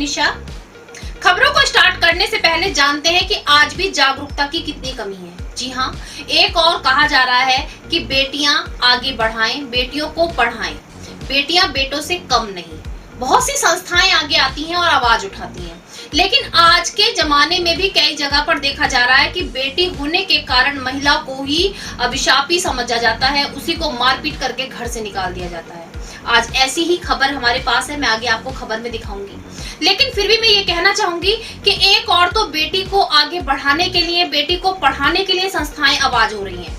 निशा। खबरों को स्टार्ट करने से पहले जानते हैं कि आज भी जागरूकता की कितनी कमी है। जी हाँ, एक और कहा जा रहा है कि बेटियां आगे बढ़ाएं, बेटियों को पढ़ाएं, बेटियां बेटों से कम नहीं। बहुत सी संस्थाएं आगे आती हैं और आवाज उठाती हैं, लेकिन आज के जमाने में भी कई जगह पर देखा जा रहा है कि बेटी होने के कारण महिला को ही अभिशापी समझा जाता है, उसी को मारपीट करके घर से निकाल दिया जाता है। आज ऐसी ही खबर हमारे पास है, मैं आगे आपको खबर में दिखाऊंगी। लेकिन फिर भी मैं ये कहना चाहूंगी कि एक और तो बेटी को आगे बढ़ाने के लिए, बेटी को पढ़ाने के लिए संस्थाएं आवाज हो रही हैं,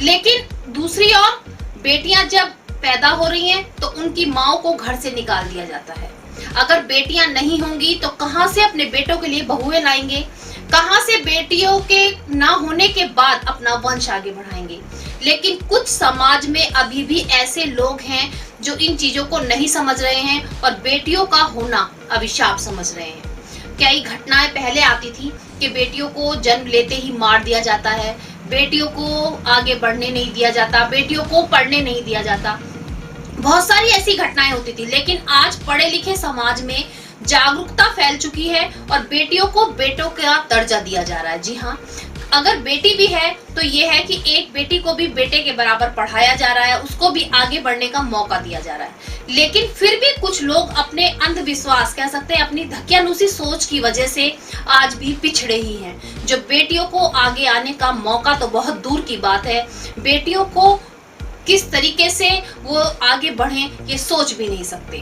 लेकिन दूसरी ओर बेटियां जब पैदा हो रही हैं तो उनकी माओ को घर से निकाल दिया जाता है। अगर बेटियां नहीं होंगी तो कहां से अपने बेटों के लिए बहुएं लाएंगे, कहां से बेटियों के ना होने के बाद अपना वंश आगे बढ़ाएंगे। लेकिन कुछ समाज में अभी भी ऐसे लोग हैं जो इन चीजों को नहीं समझ रहे हैं और बेटियों का होना अभिशाप समझ रहे हैं। कई घटनाएं पहले आती थी कि बेटियों को जन्म लेते ही मार दिया जाता है, बेटियों को आगे बढ़ने नहीं दिया जाता, बेटियों को पढ़ने नहीं दिया जाता। बहुत सारी ऐसी घटनाएं होती थी, लेकिन आज पढ़े लिखे समाज में जागरूकता फैल चुकी है और बेटियों को बेटों का दर्जा दिया जा रहा है। जी हाँ, अगर बेटी भी है तो ये है कि एक बेटी को भी बेटे के बराबर पढ़ाया जा रहा है, उसको भी आगे बढ़ने का मौका दिया जा रहा है। लेकिन फिर भी कुछ लोग अपने अंधविश्वास, कह सकते हैं अपनी धकियानुसी सोच की वजह से आज भी पिछड़े ही हैं। जो बेटियों को आगे आने का मौका तो बहुत दूर की बात है, बेटियों को किस तरीके से वो आगे बढ़ें ये सोच भी नहीं सकते।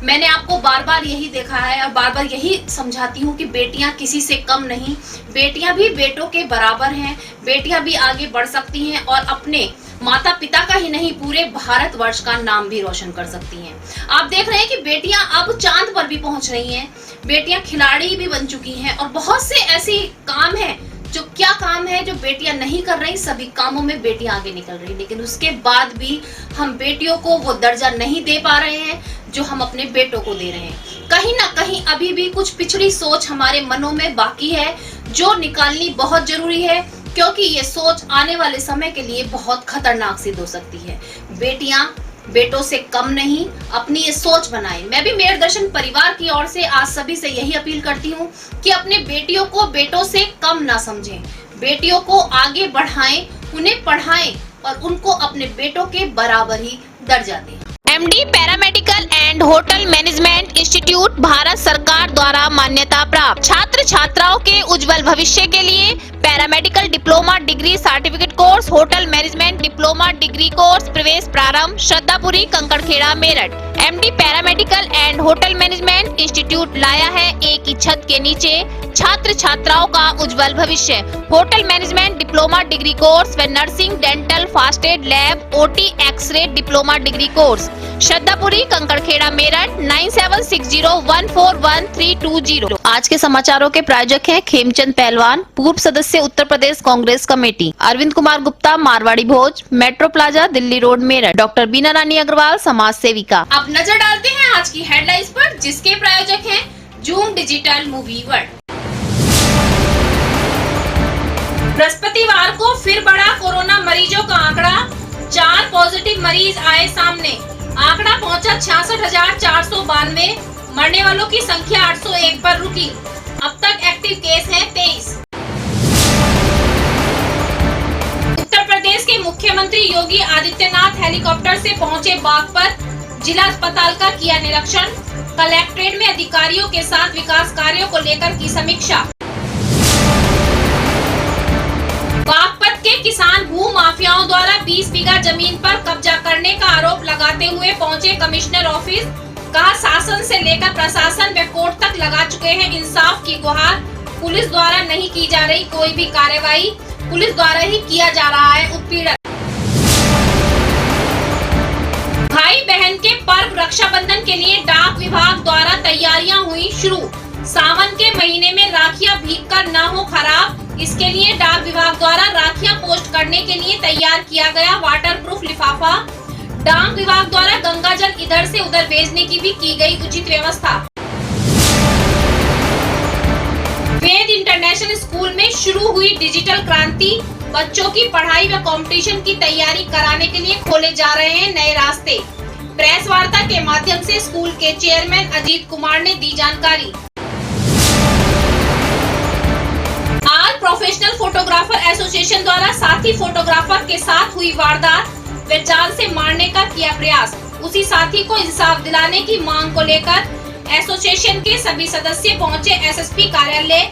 मैंने आपको बार बार यही देखा है और बार बार यही समझाती हूँ कि बेटियां किसी से कम नहीं, बेटियां भी बेटों के बराबर हैं, बेटियां भी आगे बढ़ सकती हैं और अपने माता पिता का ही नहीं पूरे भारतवर्ष का नाम भी रोशन कर सकती हैं। आप देख रहे हैं कि बेटियां अब चांद पर भी पहुंच रही हैं, बेटियां खिलाड़ी भी बन चुकी हैं और बहुत से ऐसे काम हैं जो क्या काम है जो बेटियां नहीं कर रही, सभी कामों में बेटियां आगे निकल रही। लेकिन उसके बाद भी हम बेटियों को वो दर्जा नहीं दे पा रहे हैं जो हम अपने बेटों को दे रहे हैं। कहीं ना कहीं अभी भी कुछ पिछड़ी सोच हमारे मनों में बाकी है जो निकालनी बहुत जरूरी है, क्योंकि ये सोच आने वाले समय के लिए बहुत खतरनाक सिद्ध हो सकती है। बेटियां बेटों से कम नहीं, अपनी ये सोच बनाएं। मैं भी मेयर दर्शन परिवार की ओर से आज सभी से यही अपील करती हूँ कि अपने बेटियों को बेटों से कम ना समझें, बेटियों को आगे बढ़ाएं, उन्हें पढ़ाएं और उनको अपने बेटों के बराबर ही दर्जा दें। MD paramedical and hotel management institute Bharat सरकार द्वारा मान्यता प्राप्त। छात्र छात्राओं के उज्जवल भविष्य के लिए paramedical diploma degree certificate course, hotel management diploma degree course प्रवेश प्रारंभ। Shraddhapuri, Kankarkhera, Meerut. MD paramedical and hotel management institute लाया है एक ही छत के नीचे छात्र छात्राओं का उज्जवल भविष्य। Hotel management diploma degree course व nursing, dental, first aid, lab, OT, x ray diploma degree course. Shraddhapuri, Kankarkhera, Meerut 9760141320। आज के समाचारों के प्रायोजक हैं खेमचंद पहलवान, पूर्व सदस्य Uttar Pradesh Congress committee, Arvind Kumar Gupta, Marwari Bhoj, metro plaza, Delhi road, Meerut, doctor Beena Rani Agarwal, समाज सेविका। अब नजर डालते हैं आज की हेडलाइंस पर, जिसके प्रायोजक हैं जूम डिजिटल मूवी वर्ल्ड। बृहस्पतिवार को फिर बढ़ा कोरोना मरीजों का आंकड़ा, 4 पॉजिटिव मरीज आए सामने। आंकड़ा पहुंचा 66,492, मरने वालों की संख्या 801 पर रुकी। अब तक एक्टिव केस हैं 23। उत्तर प्रदेश के मुख्यमंत्री योगी आदित्यनाथ हेलीकॉप्टर से पहुंचे बागपत, जिला अस्पताल का किया निरीक्षण, कलेक्ट्रेट में अधिकारियों के साथ विकास कार्यों को लेकर की समीक्षा। बागपत के किसान भू माफियाओं द्वारा 20 बीघा जमीन पर कब्जा करने का आरोप लगाते हुए पहुंचे कमिश्नर ऑफिस, कहा शासन से लेकर प्रशासन व कोर्ट तक लगा चुके हैं इंसाफ की गुहार। पुलिस द्वारा नहीं की जा रही कोई भी कार्रवाई, पुलिस द्वारा ही किया जा रहा है उत्पीड़न। भाई बहन के पर्व रक्षाबंधन के लिए डाक विभाग द्वारा तैयारियां हुई शुरू। सावन के महीने में राखियां भीग कर न हो खराब, इसके लिए डाक विभाग द्वारा राखियां पोस्ट करने के लिए तैयार किया गया वाटरप्रूफ लिफाफा। डाक विभाग द्वारा गंगा जल इधर से उधर भेजने की भी की गई उचित व्यवस्था। वेद इंटरनेशनल स्कूल में शुरू हुई डिजिटल क्रांति, बच्चों की पढ़ाई व कंपटीशन की तैयारी कराने के लिए खोले जा रहे हैं नए रास्ते। प्रेस वार्ता के माध्यम से स्कूल के चेयरमैन अजीत कुमार ने दी जानकारी। प्रोफेशनल फोटोग्राफर एसोसिएशन द्वारा साथी फोटोग्राफर के साथ हुई वारदात व जान से मारने का किया प्रयास। उसी साथी को इंसाफ दिलाने की मांग को लेकर एसोसिएशन के सभी सदस्य पहुंचे एसएसपी कार्यालय।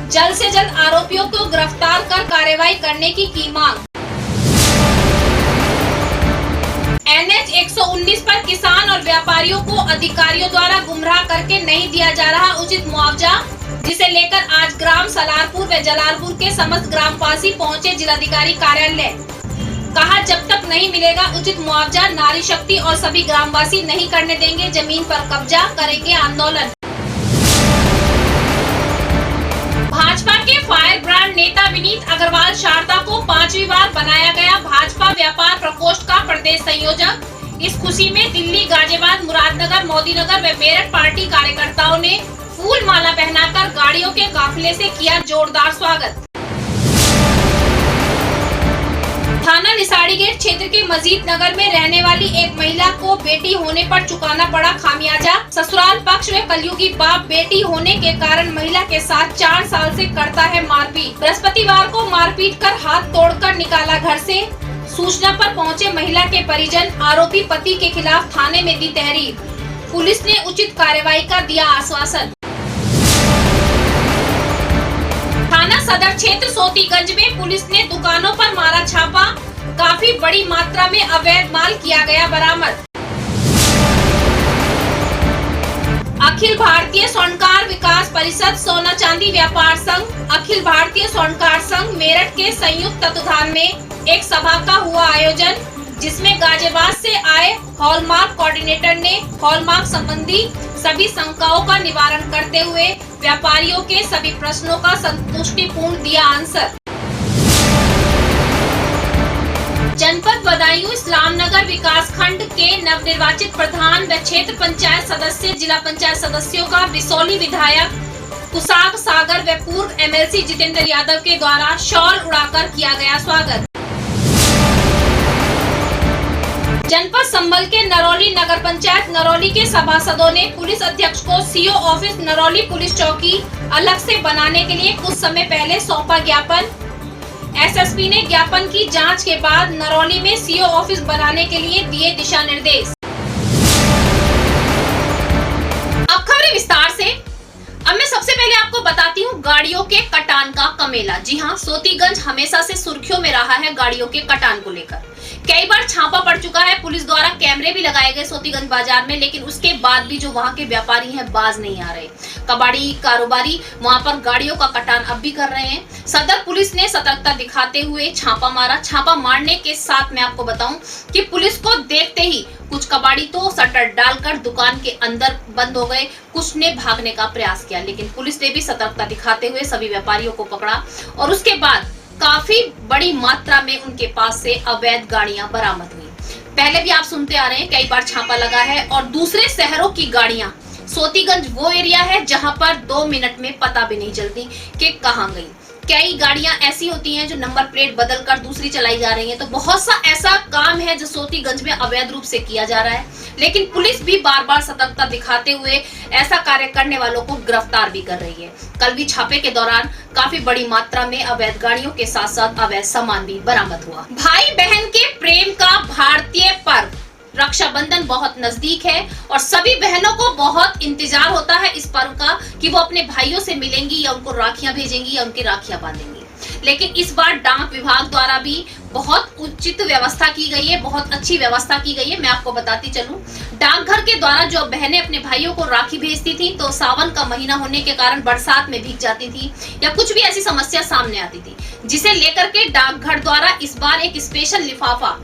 जल्द से जल्द आरोपियों को गिरफ्तार कर कार्रवाई करने की मांग। NH 119 पर किसान और व्यापारियों को अधिकारियों द्वारा गुमराह करके नहीं दिया जा रहा उचित मुआवजा, जिसे लेकर आज ग्राम सलारपुर व जलालपुर के समस्त ग्रामवासी पहुंचे जिलाधिकारी कार्यालय। कहा, जब तक नहीं मिलेगा उचित मुआवजा, नारी शक्ति और सभी ग्रामवासी नहीं करने देंगे जमीन पर कब्जा, करेंगे आंदोलन। भाजपा के फायर ब्रांड नेता विनीत अग्रवाल शारदा को 5वीं बार बनाया गया भाजपा व्यापार प्रकोष्ठ का प्रदेश संयोजक। इस खुशी में दिल्ली, गाजियाबाद, मुरादनगर, मोदीनगर व मेरठ पार्टी कार्यकर्ताओं ने फूल माला पहनाकर गाड़ियों के काफिले से किया जोरदार स्वागत। थाना निसाड़ी गेट क्षेत्र के मजीद नगर में रहने वाली एक महिला को बेटी होने पर चुकाना पड़ा खामियाजा। ससुराल पक्ष में कलयुगी बाप बेटी होने के कारण महिला के साथ 4 साल से करता है मारपीट। बृहस्पतिवार को मारपीट कर हाथ तोड़कर निकाला घर से। सूचना पर पहुंचे महिला के परिजन आरोपी पति के खिलाफ थाने में दी तहरीर। पुलिस ने उचित कार्रवाई का दिया आश्वासन। थाना सदर क्षेत्र सोतीगंज में पुलिस ने दुकानों पर मारा छापा। काफी बड़ी मात्रा में अवैध माल किया गया बरामद। अखिल भारतीय स्वर्णकार विकास परिषद, सोना चांदी व्यापार संघ, अखिल भारतीय स्वर्णकार संघ मेरठ के संयुक्त तत्वाधान में एक सभा का हुआ आयोजन, जिसमें गाजियाबाद से आए हॉलमार्क कोऑर्डिनेटर ने हॉलमार्क संबंधी सभी शंकाओं का निवारण करते हुए व्यापारियों के सभी प्रश्नों का संतुष्टिपूर्ण दिया आंसर। जनपद बदायूं इस्लामनगर विकास खंड के नवनिर्वाचित प्रधान व क्षेत्र पंचायत सदस्य, जिला पंचायत सदस्यों का बिसौली विधायक कुशाग सागर व पूर्व MLC जितेंद्र यादव के द्वारा शॉल उड़ाकर किया गया स्वागत। जनपद संभल के नरौली नगर पंचायत नरौली के सभासदों ने पुलिस अध्यक्ष को CO ऑफिस नरौली पुलिस चौकी अलग से बनाने के लिए कुछ समय पहले सौंपा ज्ञापन। SSP ने ज्ञापन की जांच के बाद नरौली में CO ऑफिस बनाने के लिए दिए दिशा निर्देश। अब खबरें विस्तार से। अब मैं सबसे पहले आपको बताती हूँ गाड़ियों के कटान का कमेला। जी हाँ, सोतीगंज हमेशा से सुर्खियों में रहा है गाड़ियों के कटान को लेकर। कई बार छापा पड़ चुका है, पुलिस द्वारा कैमरे भी लगाए गए सोतीगंज बाजार में, लेकिन उसके बाद भी जो वहां के व्यापारी हैं बाज नहीं आ रहे। कबाड़ी कारोबारी वहां पर गाड़ियों का कटान अब भी कर रहे हैं। सदर पुलिस ने सतर्कता दिखाते हुए छापा मारा। छापा मारने के साथ मैं आपको बताऊं कि पुलिस को देखते ही कुछ कबाड़ी तो शटर डालकर दुकान के अंदर बंद हो गए, कुछ ने भागने का प्रयास किया, लेकिन पुलिस ने भी सतर्कता दिखाते हुए सभी व्यापारियों को पकड़ा और उसके बाद काफी बड़ी मात्रा में उनके पास से अवैध गाड़ियां बरामद हुई। पहले भी आप सुनते आ रहे हैं, कई बार छापा लगा है। और दूसरे शहरों की गाड़ियां, सोतीगंज वो एरिया है जहां पर 2 मिनट में पता भी नहीं चलती कि कहां गई। कई गाड़ियां ऐसी होती हैं जो नंबर प्लेट बदलकर दूसरी चलाई जा रही हैं। तो बहुत सा ऐसा काम है जो सोतीगंज में अवैध रूप से किया जा रहा है, लेकिन पुलिस भी बार बार सतर्कता दिखाते हुए ऐसा कार्य करने वालों को गिरफ्तार भी कर रही है। कल भी छापे के दौरान काफी बड़ी मात्रा में अवैध गाड़ियों के साथ साथ अवैध सामान भी बरामद हुआ। भाई बहन के प्रेम का भारतीय पर्व रक्षाबंधन बहुत नजदीक है और सभी बहनों को बहुत इंतजार होता है इस पर्व का कि वो अपने भाइयों से मिलेंगी या उनको राखियां भेजेंगी या उनकी राखियां बांधेंगी। लेकिन इस बार डाक विभाग द्वारा भी बहुत उचित व्यवस्था की गई है, बहुत अच्छी व्यवस्था की गई है। मैं आपको बताती चलूं, डाकघर के द्वारा जो बहनें अपने भाइयों को राखी भेजती थी तो सावन का महीना होने के कारण बरसात में भीग जाती थी या कुछ भी ऐसी समस्या सामने आती थी, जिसे लेकर के डाकघर द्वारा इस बार एक स्पेशल लिफाफा,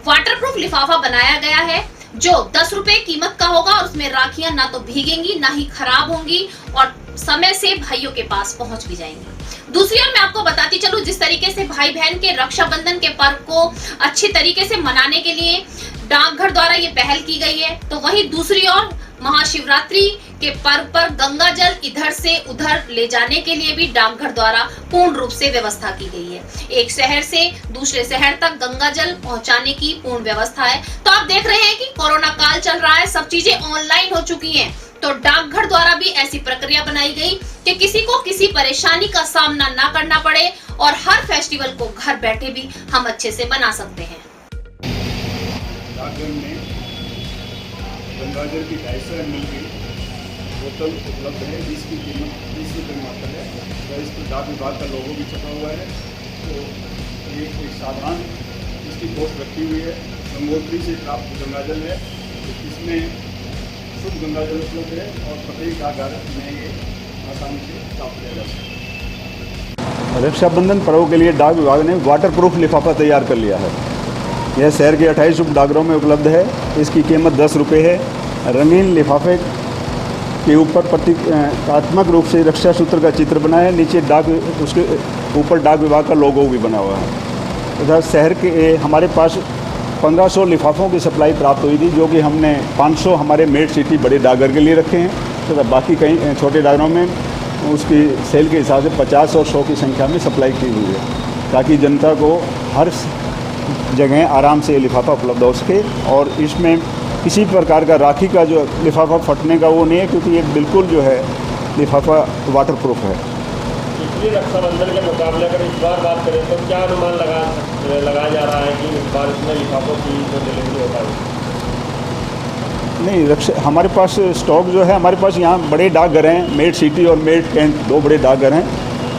वाटरप्रूफ लिफाफा बनाया गया है जो 10 रुपए कीमत का होगा और उसमें राखियां ना तो भीगेंगी ना ही खराब होंगी और समय से भाइयों के पास पहुंच भी जाएंगी। दूसरी ओर मैं आपको बताती चलूं, जिस तरीके से भाई बहन के रक्षाबंधन के पर्व को अच्छी तरीके से मनाने के लिए डाकघर द्वारा ये पहल की गई है, तो वहीं दूसरी ओर महाशिवरात्रि के पर्व पर गंगा जल इधर से उधर ले जाने के लिए भी डाकघर द्वारा पूर्ण रूप से व्यवस्था की गई है। एक शहर से दूसरे शहर तक गंगा जल पहुंचाने की पूर्ण व्यवस्था है। तो आप देख रहे हैं कि कोरोना काल चल रहा है, सब चीजें ऑनलाइन हो चुकी हैं, तो डाकघर द्वारा भी ऐसी प्रक्रिया बनाई गई कि किसी को किसी परेशानी का सामना ना करना पड़े और हर फेस्टिवल को घर बैठे भी हम अच्छे से मना सकते हैं। डाकघर में गंगाजल की 250 ml की बोतल उपलब्ध है, जिसकी कीमत 30 रुपये मात्र है। तो इस पर डाक विभाग का लोगो भी छपा हुआ है। तो ये एक साधारण इसकी पोस्ट रखी हुई है। गंगोत्री से प्राप्त गंगाजल है, तो इसमें शुद्ध गंगाजल उपलब्ध है और प्रत्येक डाकघर में ये आसानी से प्राप्त किया जा सकता है। रक्षाबंधन पर्व के लिए डाक विभाग ने वाटर प्रूफ लिफाफा तैयार कर लिया है। यह शहर के 28 उप डाकघरों में उपलब्ध है। इसकी कीमत 10 रुपये है। रंगीन लिफाफे के ऊपर प्रतीकात्मक रूप से रक्षा सूत्र का चित्र बना है। नीचे उसके ऊपर डाक विभाग का लोगो भी बना हुआ है। तथा शहर के हमारे पास 1500 लिफाफों की सप्लाई प्राप्त हुई थी, जो कि हमने 500 हमारे मेड सिटी बड़े डाकघर के लिए रखे हैं तथा बाकी कई छोटे डाकघरों में उसकी सेल के हिसाब से 50 और 100 की संख्या में सप्लाई की हुई है, ताकि जनता को हर जगह आराम से लिफाफा उपलब्ध हो सके। और इसमें किसी प्रकार का राखी का जो लिफाफा फटने का वो नहीं है, क्योंकि ये बिल्कुल जो है लिफाफा वाटर प्रूफ है। पिछली रक्षाबंधन के मुकाबले अगर इस बार बात करें तो क्या अनुमान लगाया जा रहा है कि इस बार इसमें लिफाफों की जो डिलीवरी हो पाएगी? नहीं, हमारे पास स्टॉक जो है, हमारे पास यहाँ बड़े डाकघर हैं, मेड सिटी और मेड कैंट, 2 बड़े डाकघर हैं।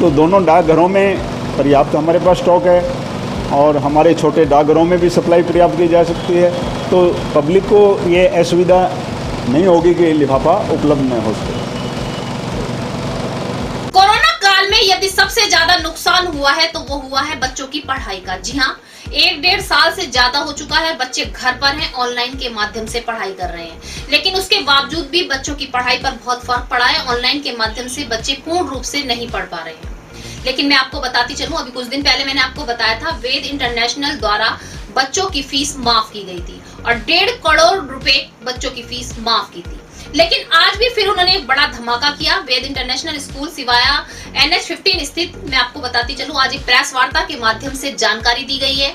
तो दोनों डाकघरों में पर्याप्त हमारे पास स्टॉक है और हमारे छोटे डाकघरों में भी सप्लाई पर्याप्त की जा सकती है। तो पब्लिक को ये असुविधा नहीं होगी कि लिफाफा उपलब्ध न हो सके। कोरोना काल में यदि सबसे ज्यादा नुकसान हुआ है तो वो हुआ है बच्चों की पढ़ाई का। जी हाँ, 1-1.5 साल से ज्यादा हो चुका है, बच्चे घर पर हैं, ऑनलाइन के माध्यम से पढ़ाई कर रहे हैं। लेकिन उसके बावजूद भी बच्चों की पढ़ाई पर बहुत फर्क पड़ा है। ऑनलाइन के माध्यम से बच्चे पूर्ण रूप से नहीं पढ़ पा रहे हैं। लेकिन मैं आपको बताती चलूं, अभी कुछ दिन पहले मैंने आपको बताया था वेद इंटरनेशनल द्वारा बच्चों की फीस माफ की गई थी और 1.5 करोड़ रुपए बच्चों की फीस माफ की थी। लेकिन आज भी फिर उन्होंने एक बड़ा धमाका किया। वेद इंटरनेशनल स्कूल सिवाया NH15 स्थित, मैं आपको बताती चलूं, आज एक प्रेस वार्ता के माध्यम से जानकारी दी गई है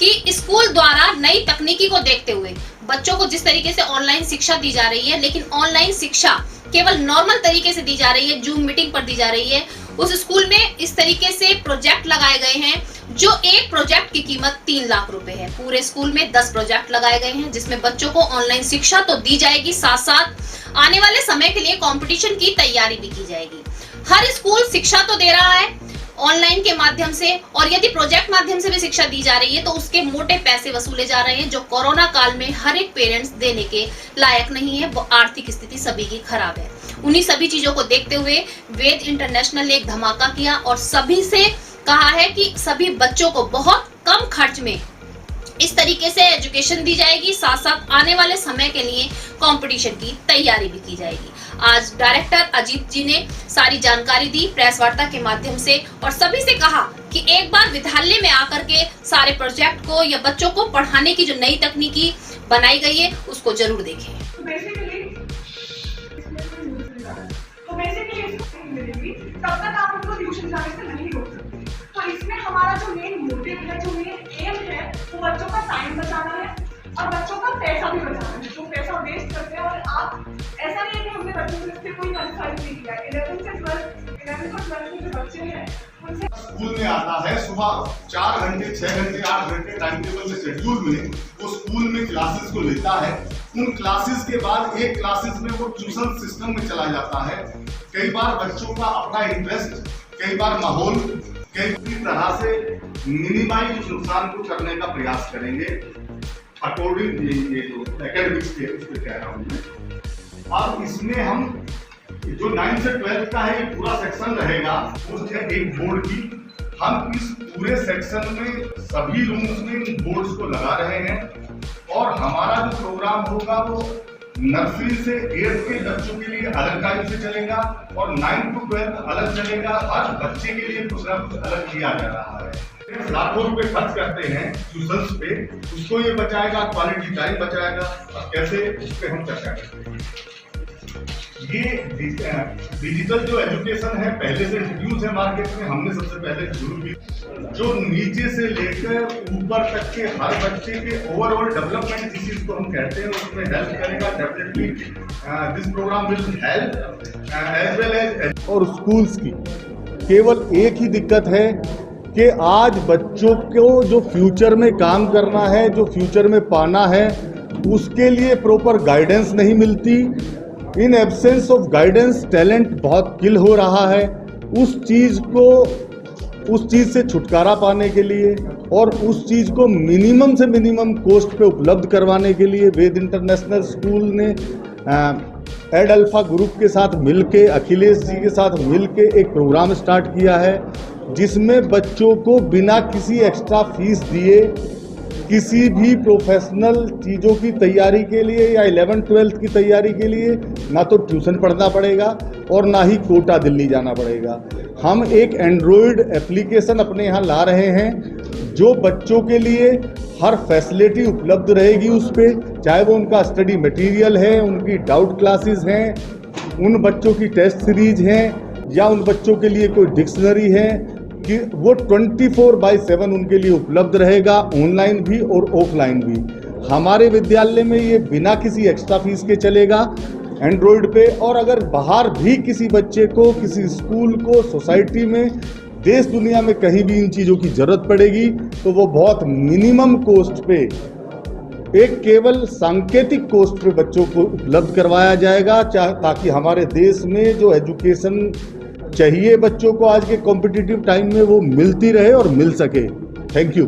कि स्कूल द्वारा नई तकनीकी को देखते हुए बच्चों को जिस तरीके से ऑनलाइन शिक्षा दी जा रही है, लेकिन ऑनलाइन शिक्षा केवल नॉर्मल तरीके से दी जा रही है, जूम मीटिंग पर दी जा रही है। उस स्कूल में इस तरीके से प्रोजेक्ट लगाए गए हैं, जो एक प्रोजेक्ट की कीमत 3 लाख रुपए है। पूरे स्कूल में 10 प्रोजेक्ट लगाए गए हैं, जिसमें बच्चों को ऑनलाइन शिक्षा तो दी जाएगी, साथ साथ आने वाले समय के लिए कंपटीशन की तैयारी भी की जाएगी। हर स्कूल शिक्षा तो दे रहा है ऑनलाइन के माध्यम से, और यदि प्रोजेक्ट माध्यम से भी शिक्षा दी जा रही है तो उसके मोटे पैसे वसूले जा रहे हैं, जो कोरोना काल में हर एक पेरेंट्स देने के लायक नहीं है। वो आर्थिक स्थिति सभी की खराब है। उन्हीं सभी चीजों को देखते हुए वेद इंटरनेशनल ने एक धमाका किया और सभी से कहा है कि सभी बच्चों को बहुत कम खर्च में इस तरीके से एजुकेशन दी जाएगी, साथ साथ आने वाले समय के लिए कंपटीशन की तैयारी भी की जाएगी। आज डायरेक्टर अजीत जी ने सारी जानकारी दी प्रेस वार्ता के माध्यम से और सभी से कहा कि एक बार विद्यालय में आकर के सारे प्रोजेक्ट को या बच्चों को पढ़ाने की जो नई तकनीकी बनाई गई है उसको जरूर देखें। तब तक आप उनको ट्यूशन जाने से नहीं रोक सकते। तो इसमें हमारा जो मेन मोटिव है, जो मेन एम है, वो बच्चों का टाइम बचाना है और बच्चों का पैसा भी बचाना है। जो पैसा वेस्ट करते हैं, और आप ऐसा नहीं है कि हमने बच्चों को इससे कोई कंसल्ट नहीं किया। 11 से 12 के जो बच्चे हैं उनसे स्कूल में आता है, सुबह 4 घंटे 6 घंटे 8 घंटे टाइम टेबल में शेड्यूल में वो स्कूल में क्लासेस को लेता है। उन क्लासेस के बाद एक क्लासेस में वो ट्यूशन सिस्टम में चला जाता है। कई बार बच्चों का अपना इंटरेस्ट, कई बार माहौल, कई तरह से मिनिमाइज नुकसान को करने का प्रयास करेंगे अकॉर्डिंग ये जो एकेडमिक्स के उस पर कह रहा हूँ मैं। और इसमें हम जो 9 से 12 का है ये पूरा सेक्शन रहेगा, वो है एक बोर्ड की। हम इस पूरे सेक्शन में सभी रूम्स में इन बोर्ड्स को लगा रहे हैं और हमारा जो प्रोग्राम होगा वो नर्सरी से 8th के बच्चों के लिए अलग टाइम से चलेगा और 9 to 12 अलग चलेगा। हर बच्चे के लिए कुछ ना कुछ अलग किया जा रहा है। लाखों रुपए खर्च करते हैं ट्यूशंस पे, उसको ये बचाएगा, क्वालिटी टाइम बचाएगा। और कैसे, उस पर हम चर्चा करते हैं। ये डिजिटल जो एजुकेशन है पहले से इंट्रोड्यूस है मार्केट में, हमने सबसे पहले शुरू की। जो नीचे से लेकर ऊपर तक के हर बच्चे के ओवरऑल डेवलपमेंट जिस चीज को हम कहते हैं उसमें हेल्प करेगा। Definitely this program will help as well as. और स्कूल्स की केवल एक ही दिक्कत है कि आज बच्चों को जो फ्यूचर में काम करना है, जो फ्यूचर में पाना है, उसके लिए प्रॉपर गाइडेंस नहीं मिलती। In absence of guidance talent बहुत किल हो रहा है। उस चीज़ से छुटकारा पाने के लिए और उस चीज़ को मिनिमम से मिनिमम कॉस्ट पे उपलब्ध करवाने के लिए वेद इंटरनेशनल स्कूल ने एड अल्फा ग्रुप के साथ मिलके, अखिलेश जी के साथ मिलके एक प्रोग्राम स्टार्ट किया है, जिसमें बच्चों को बिना किसी एक्स्ट्रा फीस दिए किसी भी प्रोफेशनल चीज़ों की तैयारी के लिए या 11th-12th की तैयारी के लिए ना तो ट्यूशन पढ़ना पड़ेगा और ना ही कोटा दिल्ली जाना पड़ेगा। हम एक एंड्रॉयड एप्लीकेशन अपने यहाँ ला रहे हैं जो बच्चों के लिए हर फैसिलिटी उपलब्ध रहेगी उस पर, चाहे वो उनका स्टडी मटेरियल है, उनकी डाउट क्लासेस हैं, उन बच्चों की टेस्ट सीरीज हैं या उन बच्चों के लिए कोई डिक्शनरी है, कि वो 24/7 उनके लिए उपलब्ध रहेगा, ऑनलाइन भी और ऑफलाइन भी। हमारे विद्यालय में ये बिना किसी एक्स्ट्रा फीस के चलेगा एंड्रॉयड पे। और अगर बाहर भी किसी बच्चे को, किसी स्कूल को, सोसाइटी में, देश दुनिया में कहीं भी इन चीज़ों की ज़रूरत पड़ेगी तो वो बहुत मिनिमम कॉस्ट पे, एक केवल सांकेतिक कॉस्ट पे बच्चों को उपलब्ध करवाया जाएगा, ताकि हमारे देश में जो एजुकेशन चाहिए बच्चों को आज के कॉम्पिटिटिव टाइम में वो मिलती रहे और मिल सके। Thank you.